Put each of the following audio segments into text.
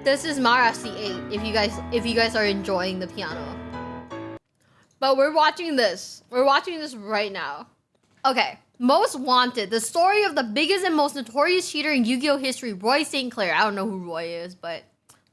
This is Mara C8 if you guys are enjoying the piano. But we're watching this. We're watching this right now. Okay. Most Wanted. The story of the biggest and most notorious cheater in Yu-Gi-Oh history, Roy St. Clair. I don't know who Roy is, but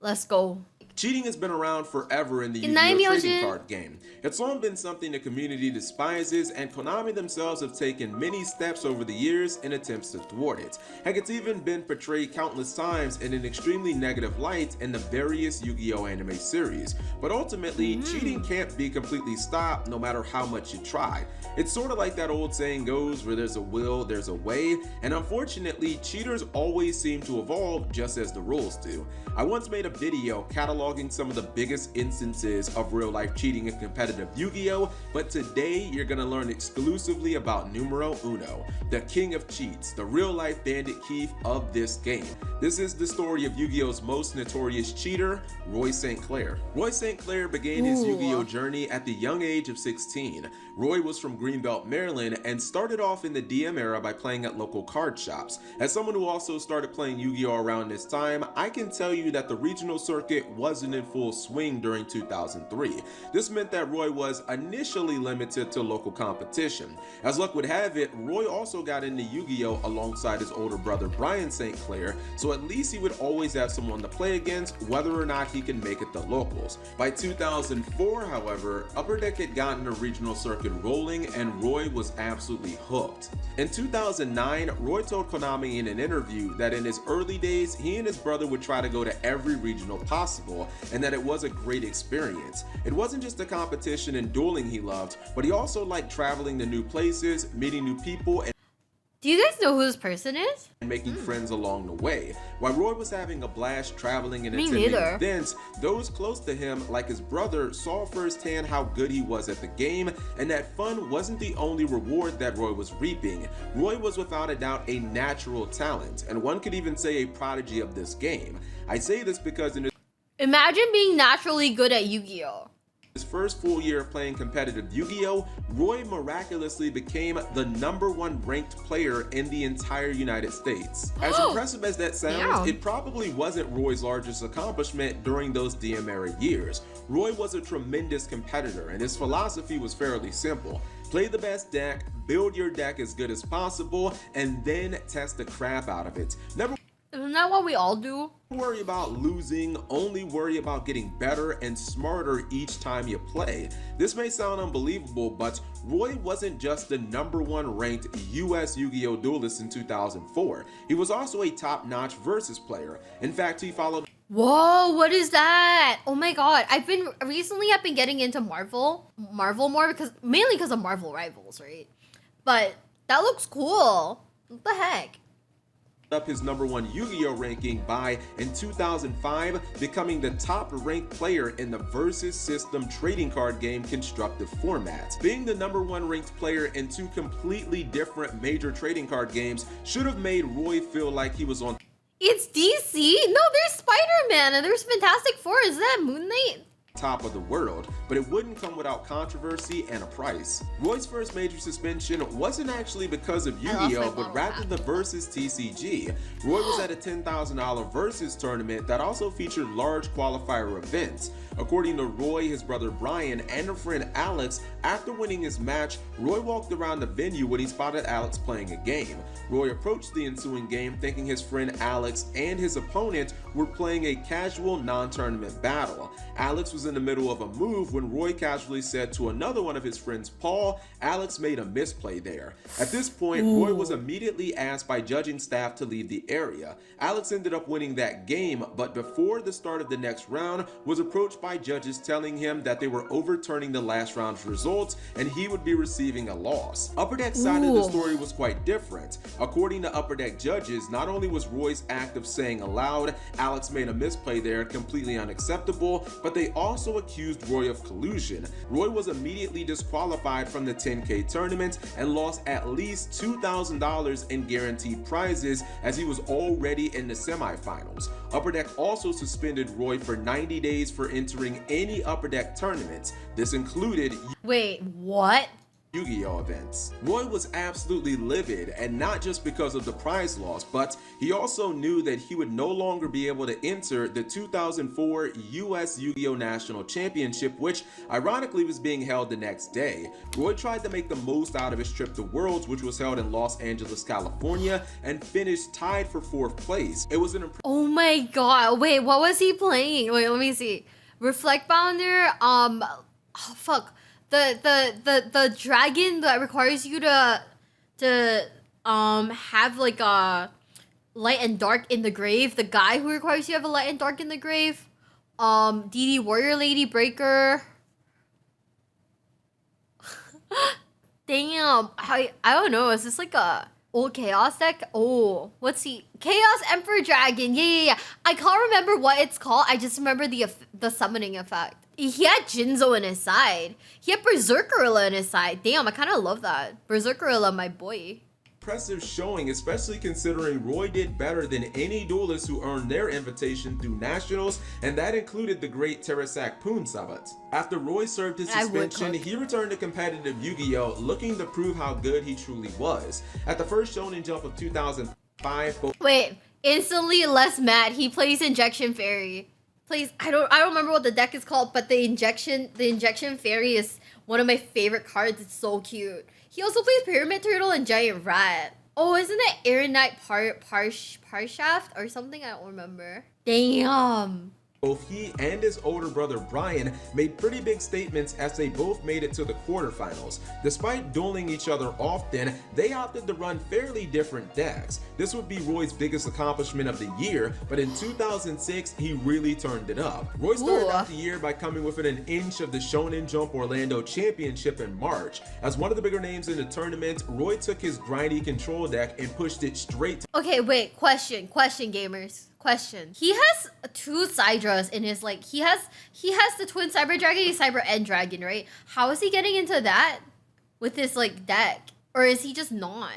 let's go. Cheating has been around forever in the Yu-Gi-Oh trading card game. It's long been something the community despises, and Konami themselves have taken many steps over the years in attempts to thwart it. Heck, it's even been portrayed countless times in an extremely negative light in the various Yu-Gi-Oh anime series. But ultimately, cheating can't be completely stopped no matter how much you try. It's sort of like that old saying goes, where there's a will, there's a way, and unfortunately, cheaters always seem to evolve just as the rules do. I once made a video cataloging some of the biggest instances of real-life cheating in competitive Yu-Gi-Oh, but today you're gonna learn exclusively about numero uno, the king of cheats, the real-life Bandit Keith of this game. This is the story of Yu-Gi-Oh's most notorious cheater, Roy St. Clair. Roy St. Clair began his Yu-Gi-Oh journey at the young age of 16. Roy was from Greenbelt, Maryland, and started off in the DM era by playing at local card shops. As someone who also started playing Yu-Gi-Oh around this time, I can tell you that the regional circuit wasn't in full swing during 2003. This meant that Roy was initially limited to local competition. As luck would have it, Roy also got into Yu-Gi-Oh alongside his older brother Brian St. Clair, so at least he would always have someone to play against, whether or not he can make it to locals. By 2004, however, Upper Deck had gotten a regional circuit rolling, and Roy was absolutely hooked. In 2009, Roy told Konami in an interview that in his early days, he and his brother would try to go to every regional possible, and that it was a great experience. It wasn't just the competition and dueling he loved, but he also liked traveling to new places, meeting new people, and Do you guys know who this person is? making friends along the way. While Roy was having a blast traveling and Me attending neither. events, those close to him, like his brother, saw firsthand how good he was at the game, and that fun wasn't the only reward that Roy was reaping. Roy was without a doubt a natural talent, and one could even say a prodigy of this game. I say this because in Imagine being naturally good at Yu-Gi-Oh. his first full year of playing competitive Yu-Gi-Oh, Roy miraculously became the #1 ranked player in the entire United States. As impressive as that sounds, it probably wasn't Roy's largest accomplishment during those DM era years. Roy was a tremendous competitor, and his philosophy was fairly simple. Play the best deck, build your deck as good as possible, and then test the crap out of it. Never Isn't that what we all do? worry about losing, only worry about getting better and smarter each time you play. This may sound unbelievable, but Roy wasn't just the #1 ranked US Yu-Gi-Oh duelist in 2004. He was also a top-notch versus player. In fact, he followed Whoa, what is that? Oh my god. I've been getting into Marvel more mainly because of Marvel Rivals, right? But that looks cool. What the heck? up his #1 Yu-Gi-Oh ranking by, in 2005, becoming the top ranked player in the Versus System trading card game constructive format. Being the #1 ranked player in two completely different major trading card games should have made Roy feel like he was on It's DC? No, there's Spider-Man and there's Fantastic Four. Is that Moon Knight? top of the world, but it wouldn't come without controversy and a price. Roy's first major suspension wasn't actually because of Yu-Gi-Oh, but rather the Versus TCG. Roy was at a $10,000 Versus tournament that also featured large qualifier events. According to Roy, his brother Brian, and a friend Alex, after winning his match, Roy walked around the venue when he spotted Alex playing a game. Roy approached the ensuing game thinking his friend Alex and his opponent were playing a casual non-tournament battle. Alex was in the middle of a move when Roy casually said to another one of his friends, Paul, Alex made a misplay there. At this point, Roy was immediately asked by judging staff to leave the area. Alex ended up winning that game, but before the start of the next round, was approached by judges telling him that they were overturning the last round's results and he would be receiving a loss. Upper Deck's side of the story was quite different. According to Upper Deck judges, not only was Roy's act of saying aloud, Alex made a misplay there, completely unacceptable, but they also accused Roy of collusion. Roy was immediately disqualified from the 10K tournament and lost at least $2,000 in guaranteed prizes as he was already in the semifinals. Upper Deck also suspended Roy for 90 days for entering any Upper Deck tournaments. This included Wait, what? Yu-Gi-Oh events. Roy was absolutely livid, and not just because of the prize loss, but he also knew that he would no longer be able to enter the 2004 US Yu-Gi-Oh National Championship, which ironically was being held the next day. Roy tried to make the most out of his trip to Worlds, which was held in Los Angeles, California, and finished tied for 4th place. It was an Oh my god, wait, what was he playing? Wait, let me see. Reflect Bounder, oh fuck. The dragon that requires you to have like a light and dark in the grave. The guy who requires you to have a light and dark in the grave. DD Warrior Lady Breaker. Damn, I don't know. Is this like a old Chaos deck? Oh, what's he? Chaos Emperor Dragon. Yeah. I can't remember what it's called. I just remember the summoning effect. He had Jinzo in his side. He had Berserkerilla in his side. Damn, I kind of love that. Berserkerilla, my boy. Impressive showing, especially considering Roy did better than any duelist who earned their invitation through nationals, and that included the great Terasak Poonsabat. After Roy served his suspension, he returned to competitive Yu-Gi-Oh, looking to prove how good he truly was. At the first Shonen Jump of 2005, wait, instantly less mad. He plays Injection Fairy. Please, I don't remember what the deck is called, but the Injection Fairy is one of my favorite cards. It's so cute. He also plays Pyramid Turtle and Giant Rat. Oh, isn't it Aeronite Parshaft or something? I don't remember. Damn. Both he and his older brother Brian made pretty big statements as they both made it to the quarterfinals. Despite dueling each other often, they opted to run fairly different decks. This would be Roy's biggest accomplishment of the year, but in 2006, he really turned it up. Roy started out the year by coming within an inch of the Shonen Jump Orlando Championship in March. As one of the bigger names in the tournament, Roy took his grindy control deck and pushed it straight to— Okay, wait, question gamers. Question. He has 2 Sidras in his, like, he has the twin Cyber Dragon and Cyber End Dragon, right? How is he getting into that with this, like, deck? Or is he just not?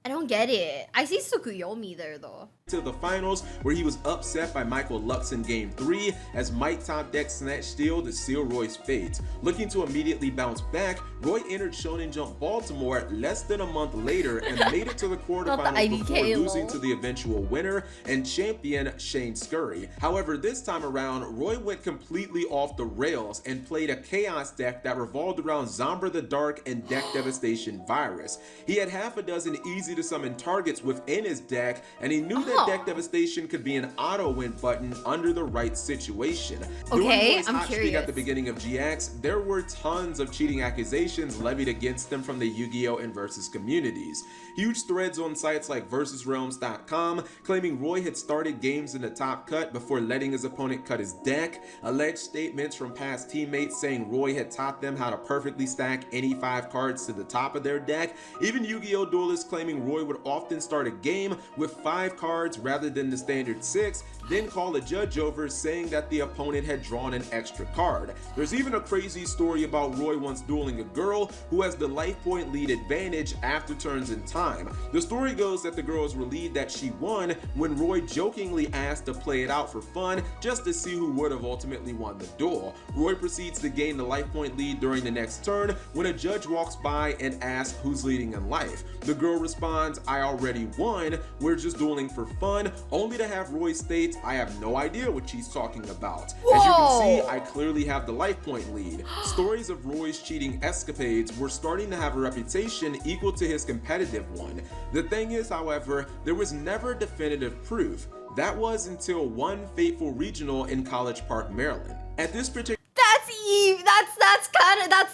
I don't get it. I see Tsukuyomi there, though. To the finals, where he was upset by Michael Lux in Game 3 as Mike Top Deck snatched Steel to seal Roy's fate. Looking to immediately bounce back, Roy entered Shonen Jump Baltimore less than a month later and made it to the quarterfinals before losing to the eventual winner and champion Shane Scurry. However, this time around, Roy went completely off the rails and played a Chaos deck that revolved around Zombra the Dark and Deck Devastation Virus. He had half a dozen easy to summon targets within his deck, and he knew that Deck Devastation could be an auto win button under the right situation. Okay, During Roy's hot streak at the beginning of GX, there were tons of cheating accusations levied against them from the Yu-Gi-Oh! And Versus communities. Huge threads on sites like VersusRealms.com claiming Roy had started games in the top cut before letting his opponent cut his deck, alleged statements from past teammates saying Roy had taught them how to perfectly stack any 5 cards to the top of their deck, even Yu-Gi-Oh! Duelists claiming Roy would often start a game with 5 cards rather than the standard 6, then call a judge over saying that the opponent had drawn an extra card. There's even a crazy story about Roy once dueling a girl who has the life point lead advantage after turns in time. The story goes that the girl was relieved that she won when Roy jokingly asked to play it out for fun just to see who would have ultimately won the duel. Roy proceeds to gain the life point lead during the next turn when a judge walks by and asks who's leading in life. The girl responds, "I already won, we're just dueling for fun," only to have Roy state, "I have no idea what she's talking about. Whoa. As you can see, I clearly have the life point lead." Stories of Roy's cheating escapades were starting to have a reputation equal to his competitive one. The thing is, however, there was never definitive proof. That was until one fateful regional in College Park, Maryland. At this particular—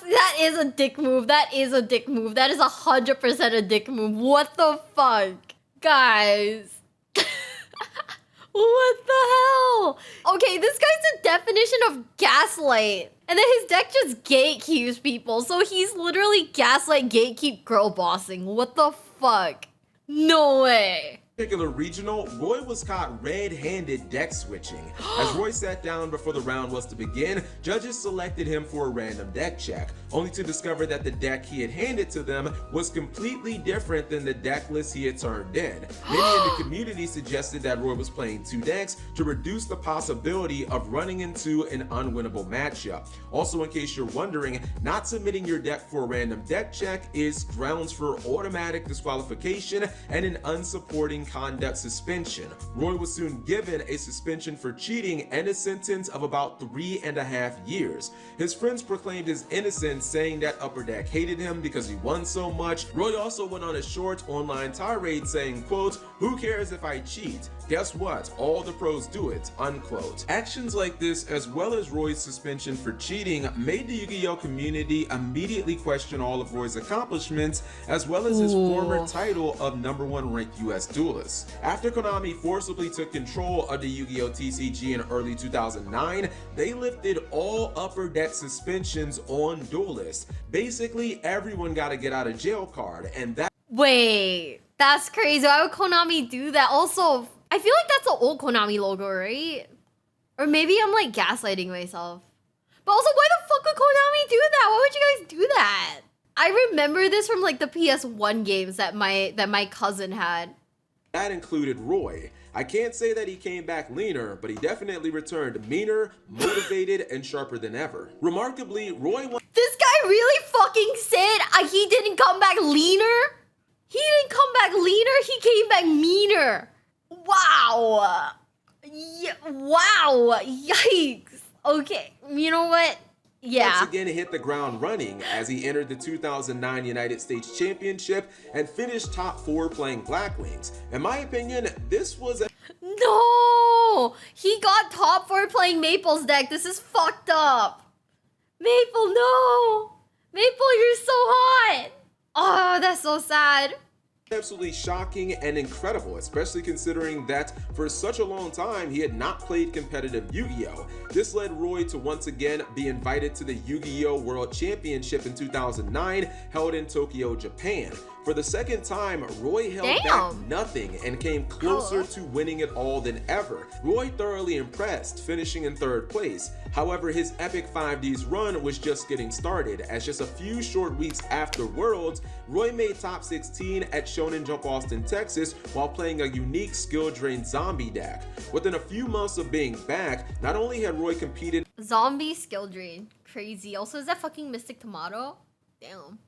that is a dick move. That is a dick move. That is 100% a dick move. What the fuck? Guys. What the hell? Okay, this guy's the definition of gaslight. And then his deck just gatekeeps people. So he's literally gaslight gatekeep girl bossing. What the fuck? No way. Particular regional, Roy was caught red-handed deck switching. As Roy sat down before the round was to begin, judges selected him for a random deck check, only to discover that the deck he had handed to them was completely different than the deck list he had turned in. Many in the community suggested that Roy was playing two decks to reduce the possibility of running into an unwinnable matchup. Also, in case you're wondering, not submitting your deck for a random deck check is grounds for automatic disqualification and an unsupporting conduct suspension. Roy was soon given a suspension for cheating and a sentence of about 3.5 years. His friends proclaimed his innocence, saying that Upper Deck hated him because he won so much. Roy also went on a short online tirade saying, quote, "Who cares if I cheat? Guess what? All the pros do it," unquote. Actions like this, as well as Roy's suspension for cheating, made the Yu-Gi-Oh community immediately question all of Roy's accomplishments, as well as his former title of #1 ranked US duelist. After Konami forcibly took control of the Yu-Gi-Oh TCG in early 2009, they lifted all Upper Deck suspensions on duelists. Basically, everyone got a get out of jail card, and that— Wait, that's crazy. Why would Konami do that? Also, I feel like that's the old Konami logo, right? Or maybe I'm like gaslighting myself. But also, why the fuck would Konami do that? Why would you guys do that? I remember this from like the PS1 games that my cousin had. That included Roy. I can't say that he came back leaner, but he definitely returned meaner, motivated, and sharper than ever. Remarkably, Roy won— This guy really fucking said he didn't come back leaner? He didn't come back leaner, he came back meaner. Wow. Yeah, wow. Yikes. Okay, you know what? Yeah. Once again hit the ground running as he entered the 2009 United States Championship and finished top 4 playing Black Wings. In my opinion, this was a— No! He got top 4 playing Maple's deck. This is fucked up. Maple, no! Maple, you're so hot! Oh, that's so sad. absolutely shocking and incredible, especially considering that for such a long time he had not played competitive Yu-Gi-Oh! This led Roy to once again be invited to the Yu-Gi-Oh! World Championship in 2009, held in Tokyo, Japan. For the second time, Roy held back nothing and came closer to winning it all than ever. Roy thoroughly impressed, finishing in 3rd place. However, his epic 5Ds run was just getting started, as just a few short weeks after Worlds, Roy made top 16 at Shonen Jump Austin, Texas, while playing a unique skill-drained zombie deck. Within a few months of being back, not only had Roy competed— Zombie skill drain. Crazy. Also, is that fucking Mystic Tomato? Damn.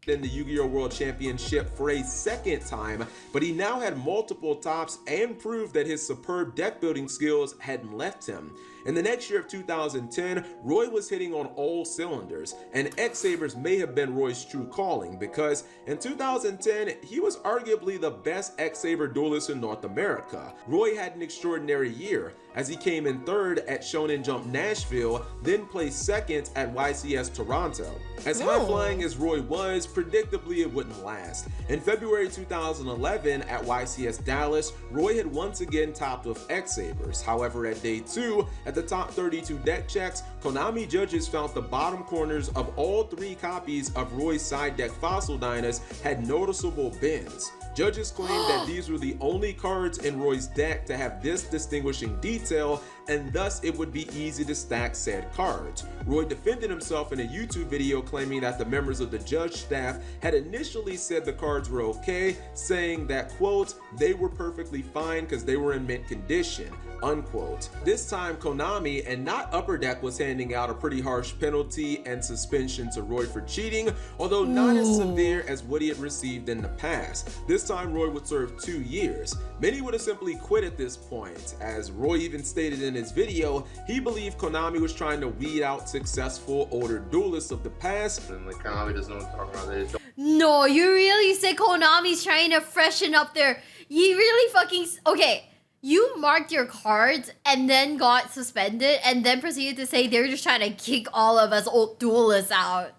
in the Yu-Gi-Oh! World Championship for a second time, but he now had multiple tops and proved that his superb deck building skills hadn't left him. In the next year of 2010, Roy was hitting on all cylinders, and X-Sabers may have been Roy's true calling, because in 2010, he was arguably the best X-Saber duelist in North America. Roy had an extraordinary year, as he came in 3rd at Shonen Jump Nashville, then placed 2nd at YCS Toronto. As high-flying as Roy was, predictably it wouldn't last. In February 2011 at YCS Dallas, Roy had once again topped with X-Sabers. However, at day 2, at the top 32 deck checks, Konami judges found the bottom corners of all 3 copies of Roy's side deck Fossil Dynas had noticeable bends. Judges claimed that these were the only cards in Roy's deck to have this distinguishing detail, and thus it would be easy to stack said cards. Roy defended himself in a YouTube video, claiming that the members of the judge staff had initially said the cards were okay, saying that, quote, they were perfectly fine because they were in mint condition, unquote. This time, Konami and not Upper Deck was handing out a pretty harsh penalty and suspension to Roy for cheating, although not as severe as what he had received in the past. This time, Roy would serve 2 years. Many would have simply quit at this point, as Roy even stated in his video, he believed Konami was trying to weed out successful older duelists of the past. And like Konami doesn't know what I'm talking about. No, you really say Konami's trying to freshen up their... You really fucking... Okay, you marked your cards and then got suspended and then proceeded to say they're just trying to kick all of us old duelists out.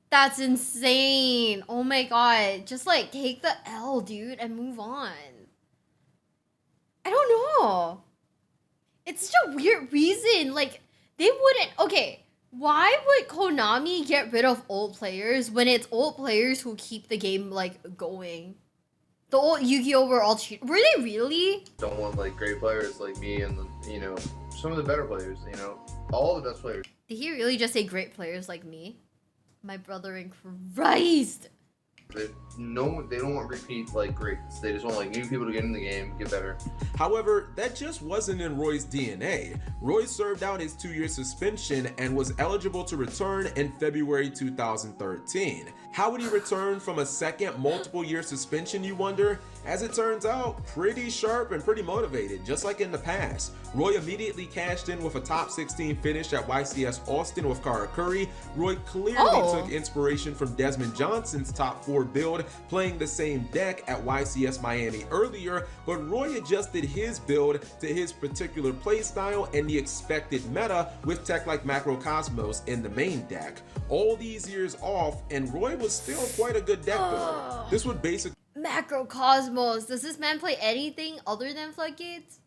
That's insane. Oh my god. Just like take the L, dude, and move on. I don't know. It's such a weird reason. Like, they wouldn't... Okay, why would Konami get rid of old players when it's old players who keep the game, like, going? The old Yu-Gi-Oh were all cheat. Were they really? Don't want like great players like me and you know some of the better players. You know, all the best players. Did he really just say great players like me? My brother in Christ. They don't want repeat like greats. They just want like new people to get in the game, get better. However, that just wasn't in Roy's DNA. Roy served out his 2-year suspension and was eligible to return in February 2013. How would he return from a second multiple-year suspension, you wonder? As it turns out, pretty sharp and pretty motivated, just like in the past. Roy immediately cashed in with a top 16 finish at YCS Austin with Karakuri. Roy clearly took inspiration from Desmond Johnson's top 4 build, playing the same deck at YCS Miami earlier, but Roy adjusted his build to his particular playstyle and the expected meta with tech like Macrocosmos in the main deck. All these years off, and Roy was still quite a good deck builder. This would basically Macrocosmos. Does this man play anything other than Floodgates?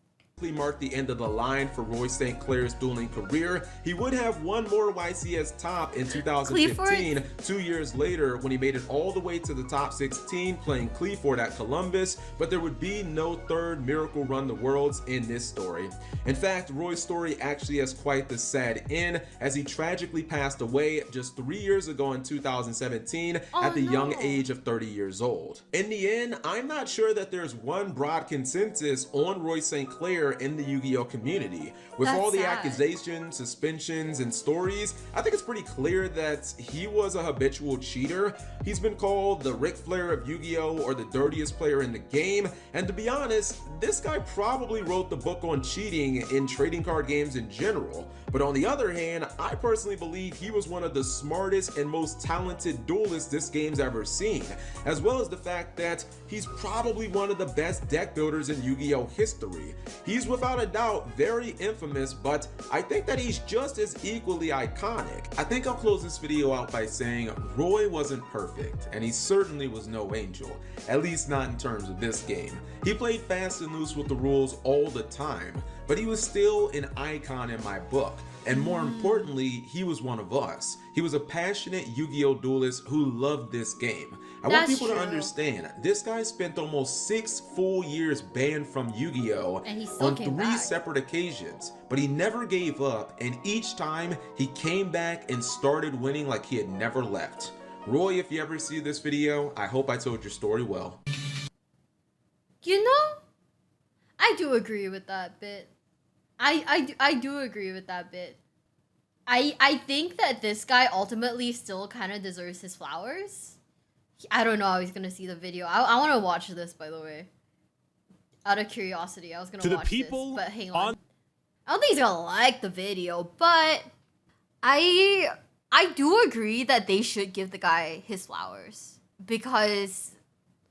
marked the end of the line for Roy St. Clair's dueling career. He would have one more YCS top in 2015, 2 years later when he made it all the way to the top 16 playing Cleaford at Columbus, but there would be no third Miracle Run the Worlds in this story. In fact, Roy's story actually has quite the sad end as he tragically passed away just 3 years ago in 2017 at the young age of 30 years old. In the end, I'm not sure that there's one broad consensus on Roy St. Clair in the Yu-Gi-Oh community. With all the accusations, suspensions, and stories, I think it's pretty clear that he was a habitual cheater. He's been called the Ric Flair of Yu-Gi-Oh or the dirtiest player in the game, and to be honest, this guy probably wrote the book on cheating in trading card games in general. But on the other hand, I personally believe he was one of the smartest and most talented duelists this game's ever seen, as well as the fact that he's probably one of the best deck builders in Yu-Gi-Oh history. He's without a doubt very infamous, but I think that he's just as equally iconic. I think I'll close this video out by saying Roy wasn't perfect, and he certainly was no angel, at least not in terms of this game. He played fast and loose with the rules all the time, but he was still an icon in my book. And more importantly, he was one of us. He was a passionate Yu-Gi-Oh duelist who loved this game. I want people to understand, this guy spent almost 6 full years banned from Yu-Gi-Oh! On 3 separate occasions, but he never gave up, and each time he came back and started winning like he had never left. Roy, if you ever see this video, I hope I told your story well. You know, I do agree with that bit. I do agree with that bit. I think that this guy ultimately still kind of deserves his flowers. I don't know how he's gonna see the video. I want to watch this, by the way. Out of curiosity, I was gonna watch this, but hang on. I don't think he's gonna like the video, but I do agree that they should give the guy his flowers because,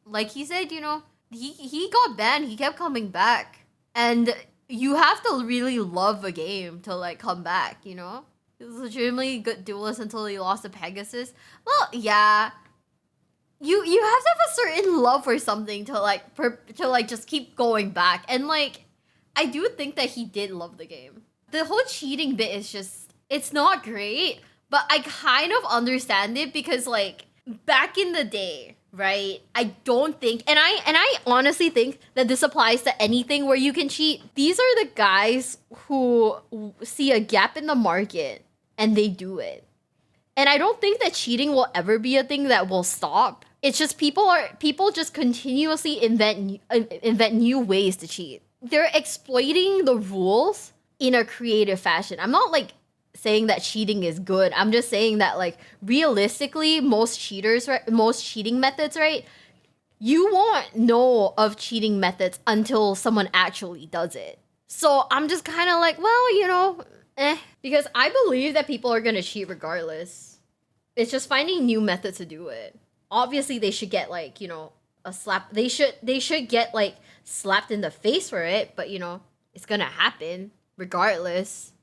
like he said, you know, he got banned. He kept coming back, and you have to really love a game to like come back. You know, he was legitimately good duelist until he lost to Pegasus. Well, yeah. You have to have a certain love for something to like just keep going back, and like I do think that he did love the game. The whole cheating bit is just, it's not great, but I kind of understand it because like back in the day, right? I don't think, and I honestly think that this applies to anything where you can cheat. These are the guys who see a gap in the market and they do it. And I don't think that cheating will ever be a thing that will stop. It's just people just continuously invent new ways to cheat. They're exploiting the rules in a creative fashion. I'm not like saying that cheating is good. I'm just saying that like realistically, most cheating methods, right? You won't know of cheating methods until someone actually does it. So I'm just kind of like, well, you know, because I believe that people are gonna cheat regardless. It's just finding new methods to do it. Obviously, they should get like, you know, a slap. They should get like slapped in the face for it, but you know, it's gonna happen regardless.